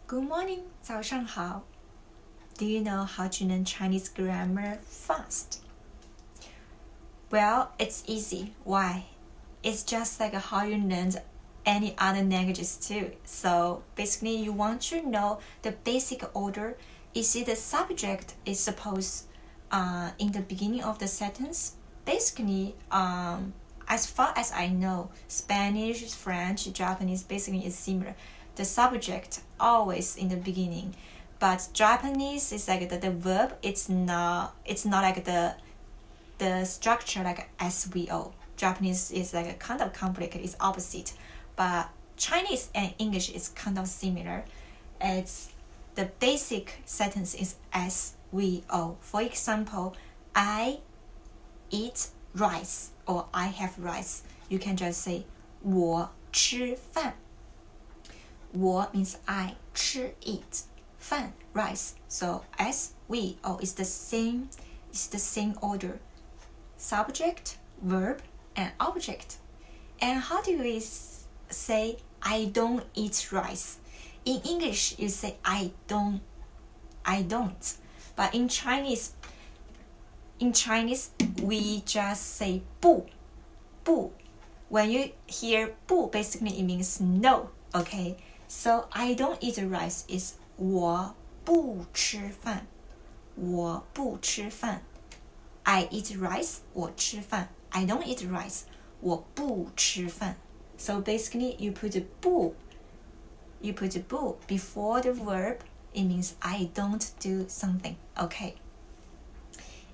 Good morning, 早上好. Do you know how to learn Chinese grammar fast? Well, it's easy. Why? It's just like how you learn any other languages too. So basically, you want to know the basic order. You see the subject is supposed in the beginning of the sentence. Basically, as far as I know, Spanish, French, Japanese basically is similar. The subject always in the beginning, but Japanese is like the verb. It's not like the structure like SVO. Japanese is like a kind of complicated. It's opposite, but Chinese and English is kind of similar. It's the basic sentence is SVO. For example, I eat rice or I have rice. You can just say 我吃饭. 我 means I, 吃 eat, 饭 rice. So SVO is the same order. Subject, verb, and object. And how do we say I don't eat rice? In English, you say I don't. But in Chinese, we just say 不. When you hear 不, basically it means no. Okay, so I don't eat rice is 我不吃饭. 我不吃饭. I eat rice, 我吃饭. I don't eat rice, 我不吃饭. So basically, you put 不 before the verb. It means I don't do something. Okay.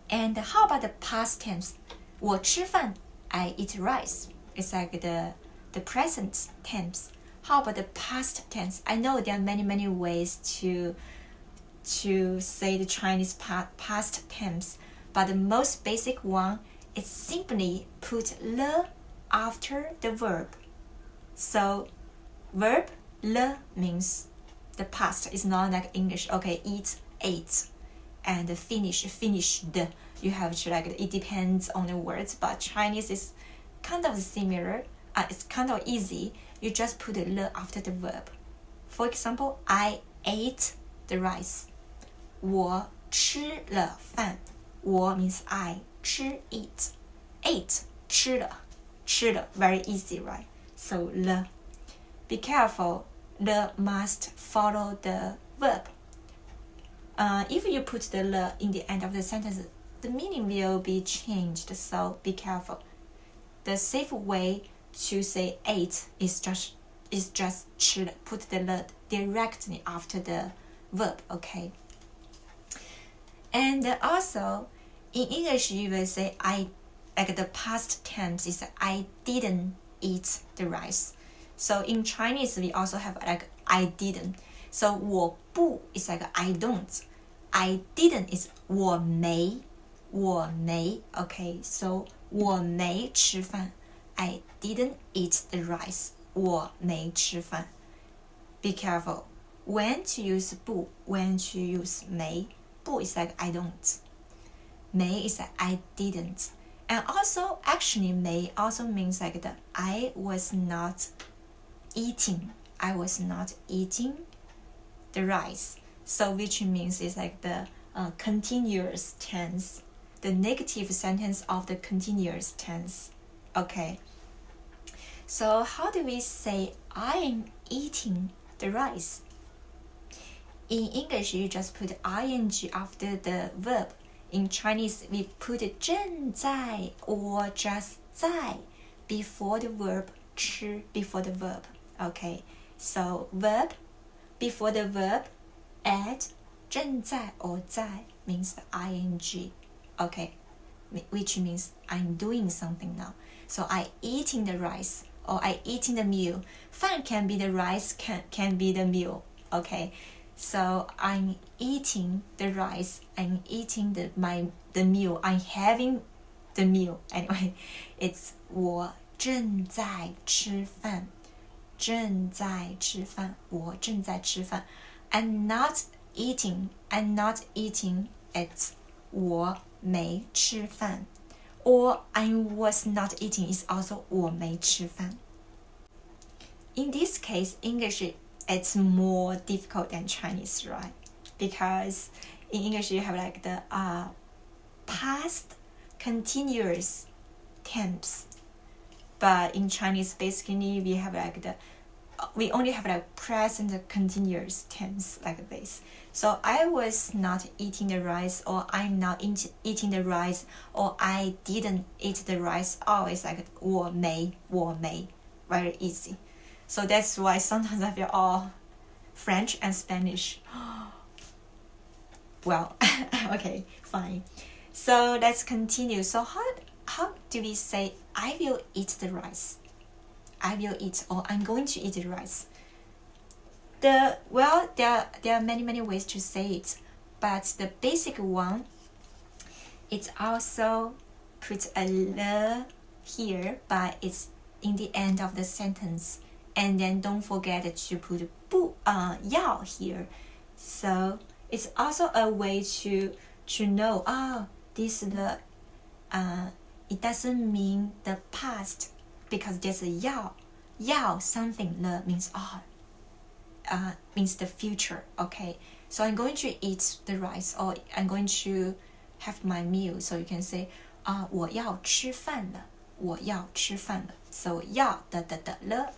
And how about the past tense? 我吃饭, I eat rice. It's like the present tense. How about the past tense? I know there are many ways to say the Chinese past tense, but the most basic one is simply put le after the verb. So verb le means the past. It's not like English. Okay, eat, ate, and finish, finished. You have to like, it depends on the words, but Chinese is kind of similar. It's kind of easy. You just put le after the verb. For example, I ate the rice. 我吃了饭. 我 means I, 吃 eat, ate 吃了, very easy, right? So le. Be careful, le must follow the verb. If you put the le in the end of the sentence, the meaning will be changed, so be careful. The safe way to say ate is just 吃了. Put the le directly after the verb, okay? And also, in English, you will say I, like the past tense is I didn't eat the rice. So in Chinese, we also have like I didn't. So 我不 is like I don't. I didn't is 我没. Okay, so 我没吃饭. I didn't eat the rice. 我没吃饭. Be careful. When to use 不, when to use 没. 不 is like I don't. 没 is like I didn't. And also, actually, 没 also means like the I was not eating the rice. So which means it's like the continuous tense, the negative sentence of the continuous tense. Okay. So how do we say I am eating the rice? In English, you just put ing after the verb. In Chinese, we put 正在 or just 在 before the verb, 吃 before the verb. Okay, so verb before the verb, add 正在 or 在 means the ing. Okay, which means I'm doing something now. So I eating the rice or I eating the meal. 饭 can be the rice, can be the meal. Okay, so I'm eating the rice. I'm eating the meal. I'm having the meal. Anyway, it's 我正在吃饭. 正在吃饭. 我正在吃饭. I'm not eating. It's 我没吃饭. Or I was not eating is also 我没吃饭. In this case, English it's more difficult than Chinese, right? Because in English you have like the past continuous tense, but in Chinese basically we only have like present continuous tense like this. So I was not eating the rice, or I'm not eating the rice, or I didn't eat the rice. Always like 我没 very easy. So that's why sometimes I feel French and Spanish. Well, okay, fine. So let's continue. So how do we say I will eat the rice? I will eat, or I'm going to eat the rice. There are many ways to say it, but the basic one, it's also put a le here, but it's in the end of the sentence, and then don't forget to put 要 here. So it's also a way to know this the it doesn't mean the past, because there's a 要 something le means the future. Okay, so I'm going to eat the rice, or I'm going to have my meal. So you can say 我要吃饭了，我要吃饭了。So 要的了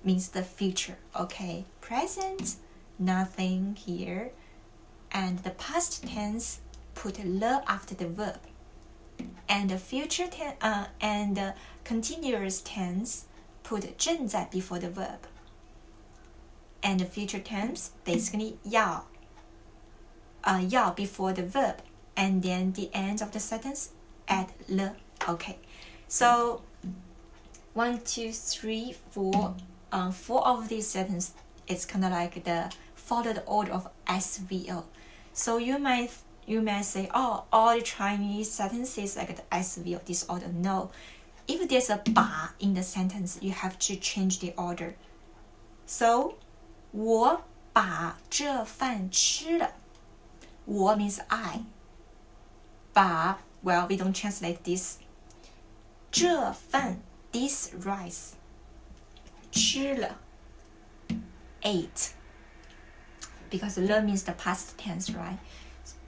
means the future. Okay, present nothing here, and the past tense put le after the verb, and the future and the continuous tense put 正在 before the verb, and the future tense basically 要before the verb, and then the end of the sentence add le. Okay, so 1, 2, 3, 4. 4 of these sentences, it's kind of like the follow the order of SVO. So you may say, all the Chinese sentences like the SVO disorder. No, if there's a 把 in the sentence, you have to change the order. So 我把这饭吃了。我 means I. 把 well, we don't translate this. 这饭 this rice. 吃了 ate, because le means the past tense, right?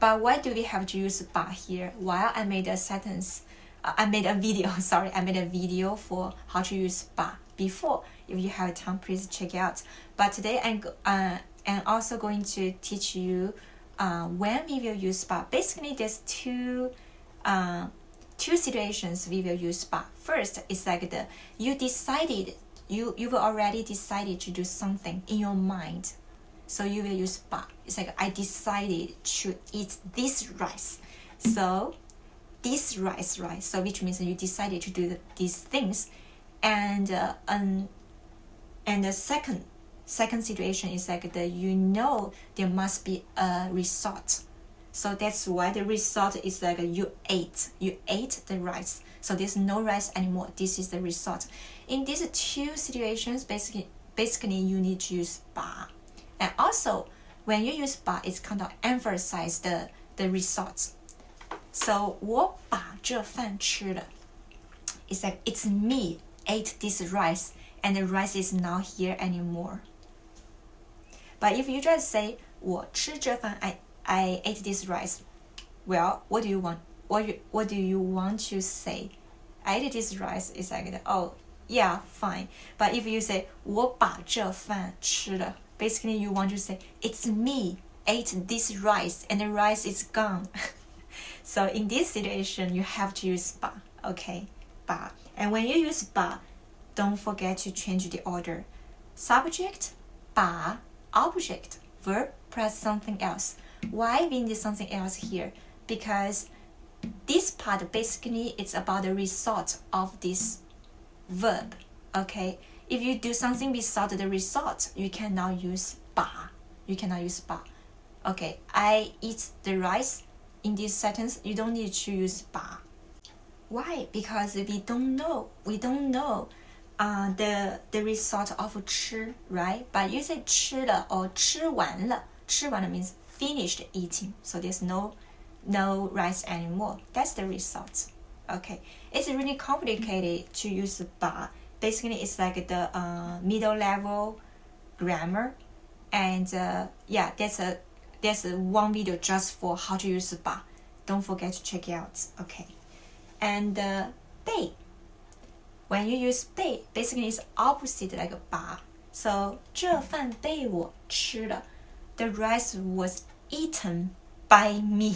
But why do we have to use 把 here? While I made a video for how to use 把 before. If you have time, please check out. But today I'm also going to teach you when we will use 把. Basically, there's two situations we will use 把. First, it's like you've already decided to do something in your mind. So you will use 把. It's like I decided to eat this rice. So this rice, right? So which means you decided to do these things. And the second situation is like there must be a result. So that's why the result is like you ate the rice. So there's no rice anymore. This is the result. In these two situations, basically you need to use 把. And also, when you use 把, it's kind of emphasize the results. So 我把这饭吃了. It's like it's me ate this rice, and the rice is not here anymore. But if you just say 我吃这饭, I ate this rice. Well, what do you want? What do you want to say? I ate this rice. It's like, oh, yeah, fine. But if you say 我把这饭吃了, basically you want to say it's me ate this rice and the rice is gone. So in this situation, you have to use 把. Okay, 把. And when you use 把, don't forget to change the order. Subject, 把, object, verb, plus something else. Why we need something else here? Because this part basically it's about the result of this verb. Okay, if you do something without the result, you cannot use 把. You cannot use 把. Okay, I eat the rice. In this sentence, you don't need to use 把. Why? Because we don't know the result of 吃, right? But you say 吃了 or 吃完了. 吃完了 means finished eating. So there's no rice anymore. That's the result. Okay, it's really complicated to use 把. Basically, it's like the middle level grammar, and yeah, there's one video just for how to use 把. Don't forget to check it out. Okay, and 被. When you use 被, basically it's opposite like 把. So 这饭被我吃了. The rice was eaten by me.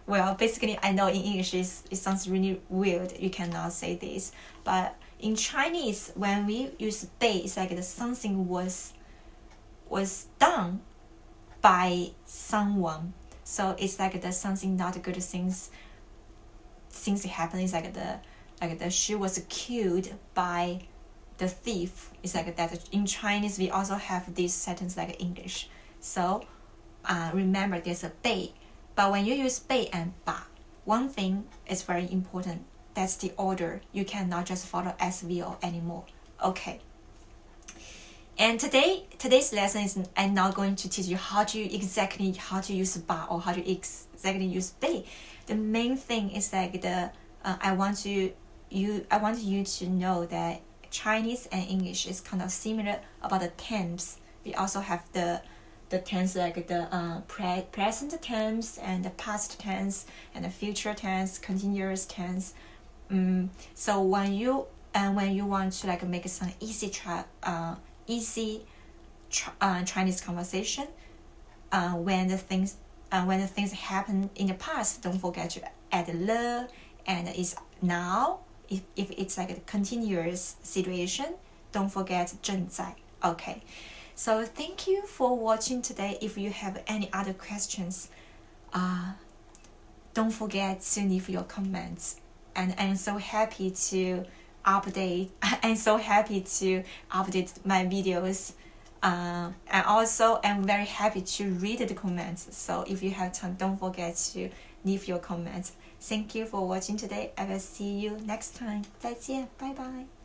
Well, basically, I know in English it sounds really weird. You cannot say this. But in Chinese, when we use 被, it's like something was done by someone. So it's like something not good things happen. It's like she was killed by the thief. It's like that. In Chinese, we also have this sentence like English. So remember, there's a 被. But when you use 被 and 把, one thing is very important. That's the order. You cannot just follow SVO anymore. Okay. And today's lesson is I'm not going to teach you how to use 把 or how to exactly use 被. The main thing is like I want you to know that Chinese and English is kind of similar about the tense. We also have the tense like the present tense and the past tense and the future tense, continuous tense. So when you want to like make some easy Chinese conversation, when the things happen in the past, don't forget to add le, and it's now. If it's like a continuous situation, don't forget 正在. Okay. So thank you for watching today. If you have any other questions, don't forget to leave your comments. And I'm so happy to update. I'm so happy to update my videos. And also, I'm very happy to read the comments. So if you have time, don't forget to leave your comments. Thank you for watching today. I will see you next time. 再见，拜拜。